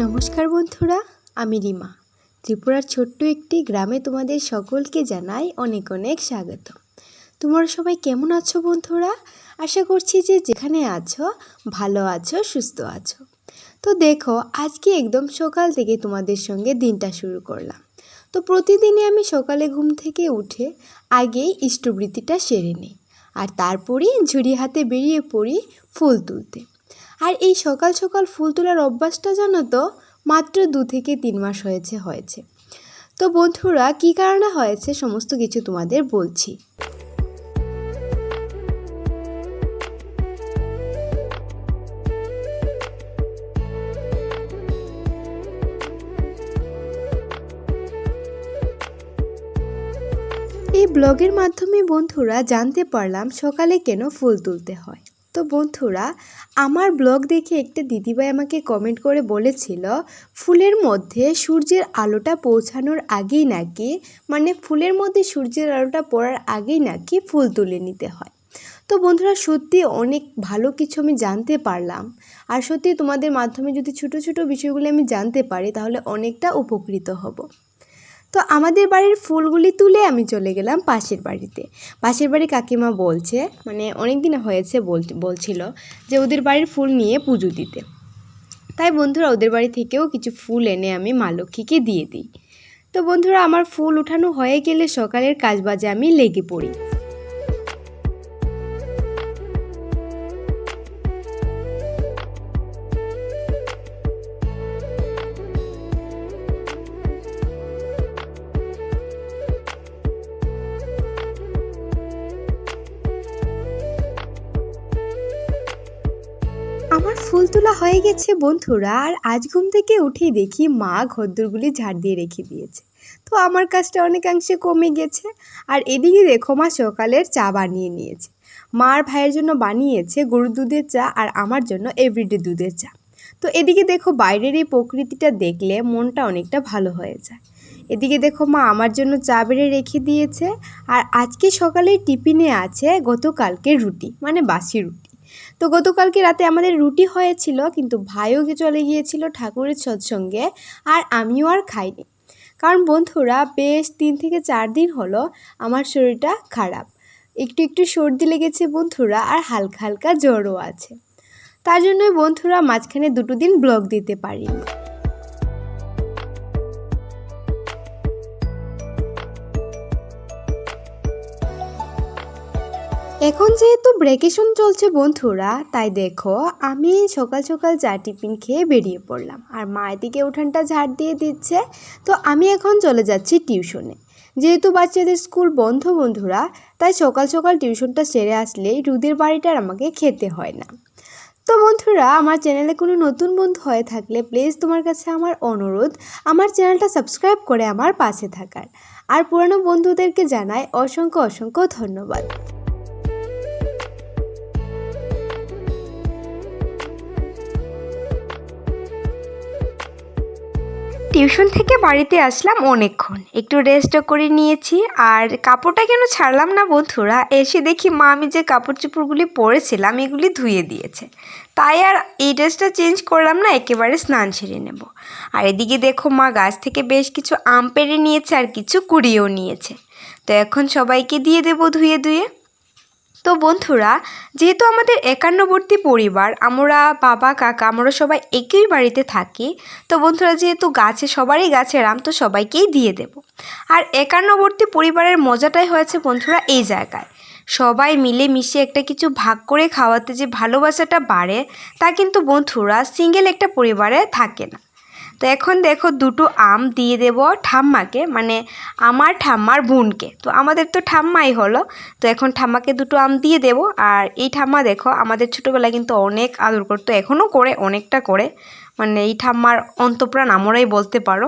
নমস্কার বন্ধুরা, আমি রিমা। ত্রিপুরার ছোট্ট একটি গ্রামে তোমাদের সকলকে জানাই অনেক অনেক স্বাগত। তোমরা সবাই কেমন আছো বন্ধুরা? আশা করছি যে যেখানে আছো ভালো আছো, সুস্থ আছো। তো দেখো, আজকে একদম সকাল থেকে তোমাদের সঙ্গে দিনটা শুরু করলাম। তো প্রতিদিনই আমি সকালে ঘুম থেকে উঠে আগেই ইষ্টবৃত্তিটা সেরে নিই, আর তারপরেই ঝুড়ি হাতে বেরিয়ে পড়ি ফুল তুলতে। আর এই সকাল সকাল ফুল তোলার অভ্যাসটা জানো তো মাত্র 2 থেকে 3 মাস হয়েছে। তো বন্ধুরা, কী কারণে হয়েছে সমস্ত কিছু তোমাদের বলছি। এই ব্লগের মাধ্যমে বন্ধুরা জানতে পারলাম সকালে কেন ফুল তুলতে হয়। তো বন্ধুরা, আমার ব্লগ দেখে একটা দিদিভাই আমাকে কমেন্ট করে বলেছিল ফুলের মধ্যে সূর্যের আলোটা পৌঁছানোর আগেই নাকি, মানে ফুলের মধ্যে সূর্যের আলোটা পড়ার আগেই নাকি ফুল তুলে নিতে হয়। তো বন্ধুরা, সত্যি অনেক ভালো কিছু আমি জানতে পারলাম। আর সত্যি তোমাদের মাধ্যমে যদি ছোটো ছোটো বিষয়গুলি আমি জানতে পারি তাহলে অনেকটা উপকৃত হব। তো আমাদের বাড়ির ফুলগুলি তুলে আমি চলে গেলাম পাশের বাড়িতে। পাশের বাড়ি কাকিমা বলছে, মানে অনেক দিন হয়েছে বলছিল যে ওদের বাড়ির ফুল নিয়ে পুজো দিতে। তাই বন্ধুরা, ওদের বাড়ি থেকেও কিছু ফুল এনে আমি মা লক্ষ্মীকে দিয়ে দিই। তো বন্ধুরা, আমার ফুল উঠানো হয়ে গেলে সকালের কাজবাজে আমি লেগে পড়ি। আমার ফুল তোলা হয়ে গেছে বন্ধুরা, আর আজ ঘুম থেকে উঠেই দেখি মা ঘরদোরগুলি ঝাড় দিয়ে রেখে দিয়েছে। তো আমার কাজটা অনেকাংশে কমে গেছে। আর এদিকে দেখো, মা সকালের চা বানিয়ে নিয়েছে। মা আর ভাইয়ের জন্য বানিয়েছে গরুর দুধের চা, আর আমার জন্য এভরিডে দুধের চা। তো এদিকে দেখো, বাইরের এই প্রকৃতিটা দেখলে মনটা অনেকটা ভালো হয়ে যায়। এদিকে দেখো, মা আমার জন্য চা বেড়ে রেখে দিয়েছে। আর আজকে সকালে টিফিনে আছে গতকালকে রুটি, মানে বাসি রুটি। তো গতকালকে রাতে আমাদের রুটি হয়েছিল, কিন্তু ভাইও চলে গিয়েছিল ঠাকুরের সৎসঙ্গে, আর আমিও আর খাইনি। কারণ বন্ধুরা, বেশ 3 থেকে 4 দিন হলো আমার শরীরটা খারাপ। একটু একটু সর্দি লেগেছে বন্ধুরা, আর হালকা হালকা জ্বরও আছে। তার জন্যই বন্ধুরা মাঝখানে 2 দিন ব্লগ দিতে পারিনি। এখন যেহেতু ভ্যাকেশন চলছে বন্ধুরা, তাই দেখো আমি সকাল সকাল চা টিফিন খেয়ে বেরিয়ে পড়লাম, আর মা এদিকে উঠানটা ঝাড় দিয়ে দিচ্ছে। তো আমি এখন চলে যাচ্ছি টিউশনে। যেহেতু বাচ্চাদের স্কুল বন্ধ বন্ধুরা, তাই সকাল সকাল টিউশনটা সেরে আসলেই রুদের বাড়িটার আমাকে খেতে হয় না। তো বন্ধুরা, আমার চ্যানেলে কোনো নতুন বন্ধু হয়ে থাকলে প্লিজ তোমার কাছে আমার অনুরোধ, আমার চ্যানেলটা সাবস্ক্রাইব করে আমার পাশে থাকার। আর পুরানো বন্ধুদেরকে জানাই অসংখ্য অসংখ্য ধন্যবাদ। টিউশন থেকে বাড়িতে আসলাম অনেকক্ষণ, একটু রেস্টও করে নিয়েছি। আর কাপড়টা কেন ছাড়লাম না বন্ধুরা, এসে দেখি মা আমি যে কাপড় চোপড়গুলি পরেছিলাম এগুলি ধুয়ে দিয়েছে। তাই আর এই ড্রেসটা চেঞ্জ করলাম না, একেবারে স্নান সেরে নেব। আর এদিকে দেখো, মা গাছ থেকে বেশ কিছু আম পেড়ে নিয়েছে আর কিছু কুড়িয়েও নিয়েছে। তো এখন সবাইকে দিয়ে দেবো ধুয়ে ধুয়ে। তো বন্ধুরা, যেহেতু আমাদের একান্নবর্তী পরিবার, আমরা বাবা কাকা আমরা সবাই একই বাড়িতে থাকি। তো বন্ধুরা, যেহেতু সবারই গাছের আম, তো সবাইকেই দিয়ে দেব। আর একান্নবর্তী পরিবারের মজাটাই হয়েছে বন্ধুরা এই জায়গায়, সবাই মিলে মিশে একটা কিছু ভাগ করে খাওয়াতে যে ভালোবাসাটা বাড়ে, তা কিন্তু বন্ধুরা সিঙ্গেল একটা পরিবারে থাকে না। তো এখন দেখো, 2টো আম দিয়ে দেব ঠাম্মাকে, মানে আমার ঠাম্মার বোনকে। তো আমাদের তো ঠাম্মাই হলো। তো এখন ঠাম্মাকে 2টো আম দিয়ে দেব। আর এই ঠাম্মা দেখো, আমাদের ছোটোবেলায় কিন্তু অনেক আদর করতো, এখনও করে, অনেকটা করে। মানে এই ঠাম্মার অন্তঃপ্রাণ আমরাই বলতে পারো।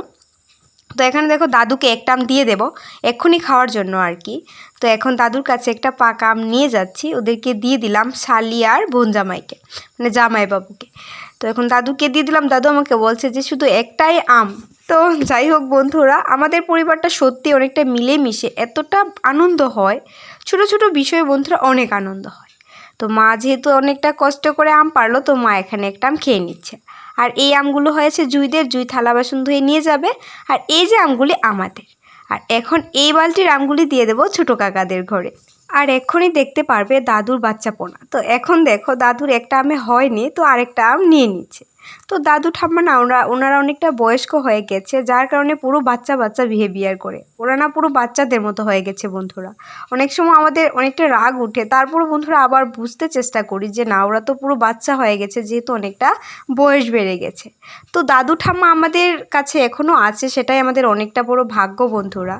তো এখানে দেখো, দাদুকে একটা আম দিয়ে দেব এক্ষুনি খাওয়ার জন্য আর কি। তো এখন দাদুর কাছে একটা পাকা আম নিয়ে যাচ্ছি, ওদেরকে দিয়ে দিলাম শালি আর বোন জামাইকে, মানে জামাইবাবুকে। তো এখন দাদুকে দিয়ে দিলাম, দাদু আমাকে বলছে যে শুধু একটাই আম। তো যাই হোক বন্ধুরা, আমাদের পরিবারটা সত্যি অনেকটা মিলেমিশে এতটা আনন্দ হয়, ছোট ছোট বিষয়ে বন্ধুরা অনেক আনন্দ হয়। তো মা যেহেতু অনেকটা কষ্ট করে আম পারলো, তো মা এখানে একটা আম খেয়ে নিচ্ছে। আর এই আমগুলো হয়েছে জুইদের, জুই থালা বাসন ধুয়ে নিয়ে যাবে। আর এই যে আমগুলি আমাদের। আর এখন এই বালতির আমগুলি দিয়ে দেবো ছোটো কাকাদের ঘরে। আর এক্ষুনি দেখতে পারবে দাদুর বাচ্চা পোনা। তো এখন দেখো দাদুর একটা আমে হয়নি, তো আরেকটা আম নিয়ে নিচ্ছে। তো দাদু ঠাম্মা না ওনারা অনেকটা বয়স্ক হয়ে গেছে, যার কারণে পুরো বাচ্চা বাচ্চা বিহেভিয়ার করে। ওরা না পুরো বাচ্চাদের মতো হয়ে গেছে বন্ধুরা। অনেক সময় আমাদের অনেকটা রাগ উঠে, তারপরও বন্ধুরা আবার বুঝতে চেষ্টা করি যে না, ওরা তো পুরো বাচ্চা হয়ে গেছে, যেহেতু অনেকটা বয়স বেড়ে গেছে। তো দাদু ঠাম্মা আমাদের কাছে এখনও আছে, সেটাই আমাদের অনেকটা বড় ভাগ্য বন্ধুরা।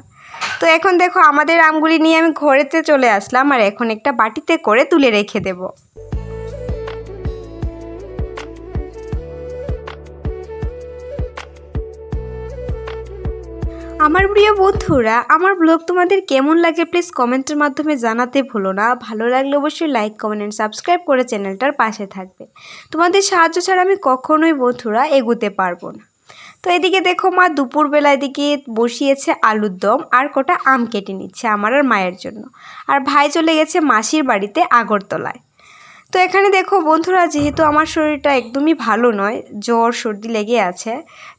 তো এখন দেখো আমাদের আমগুলি নিয়ে আমি ঘরেতে চলে আসলাম, আর এখন একটা বাটিতে করে তুলে রেখে দেব। আমার প্রিয় বন্ধুরা, আমার ব্লগ তোমাদের কেমন লাগে প্লিজ কমেন্টের মাধ্যমে জানাতে ভুলো না। ভালো লাগলে অবশ্যই লাইক, কমেন্ট অ্যান্ড সাবস্ক্রাইব করে চ্যানেলটার পাশে থাকবে। তোমাদের সাহায্য ছাড়া আমি কখনোই বন্ধুরা এগোতে পারবো না। তো এদিকে দেখো মা দুপুরবেলা এদিকে বসিয়েছে আলুর দম, আর কটা আম কেটে নিচ্ছে আমার আর মায়ের জন্য। আর ভাই চলে গেছে মাসির বাড়িতে আগরতলায়। তো এখানে দেখো বন্ধুরা, যেহেতু আমার শরীরটা একদমই ভালো নয়, জ্বর সর্দি লেগে আছে,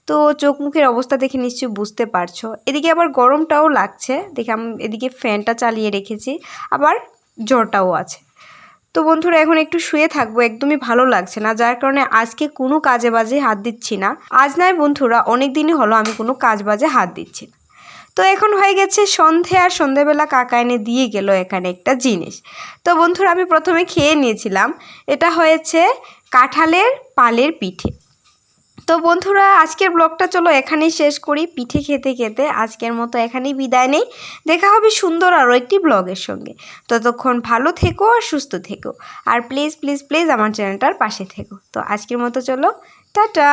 তো চোখ মুখের অবস্থা দেখে নিশ্চয়ই বুঝতে পারছো। এদিকে আবার গরমটাও লাগছে দেখে আমি এদিকে ফ্যানটা চালিয়ে রেখেছি, আবার জ্বরটাও আছে। তো বন্ধুরা এখন একটু শুয়ে থাকবো, একদমই ভালো লাগছে না, যার কারণে আজকে কোনো কাজে বাজে হাত দিচ্ছি না। আজ নয় বন্ধুরা, অনেক দিনই হলো আমি কোনো কাজ বাজে হাত দিচ্ছি না। তো এখন হয়ে গেছে সন্ধে, আর সন্ধেবেলা কাকা এনে দিয়ে গেল এখানে একটা জিনিস। তো বন্ধুরা আমি প্রথমে খেয়ে নিয়েছিলাম, এটা হয়েছে কাঁঠালের পালের পিঠে। তো বন্ধুরা আজকের ব্লগটা চলো এখানেই শেষ করি। পিঠে খেতে খেতে আজকের মতো এখানেই বিদায় নেই। দেখা হবে সুন্দর আরও একটি ব্লগের সঙ্গে। ততক্ষণ ভালো থেকো আর সুস্থ থেকো, আর প্লিজ প্লিজ প্লিজ আমার চ্যানেলটার পাশে থেকো। তো আজকের মতো চলো, টাটা।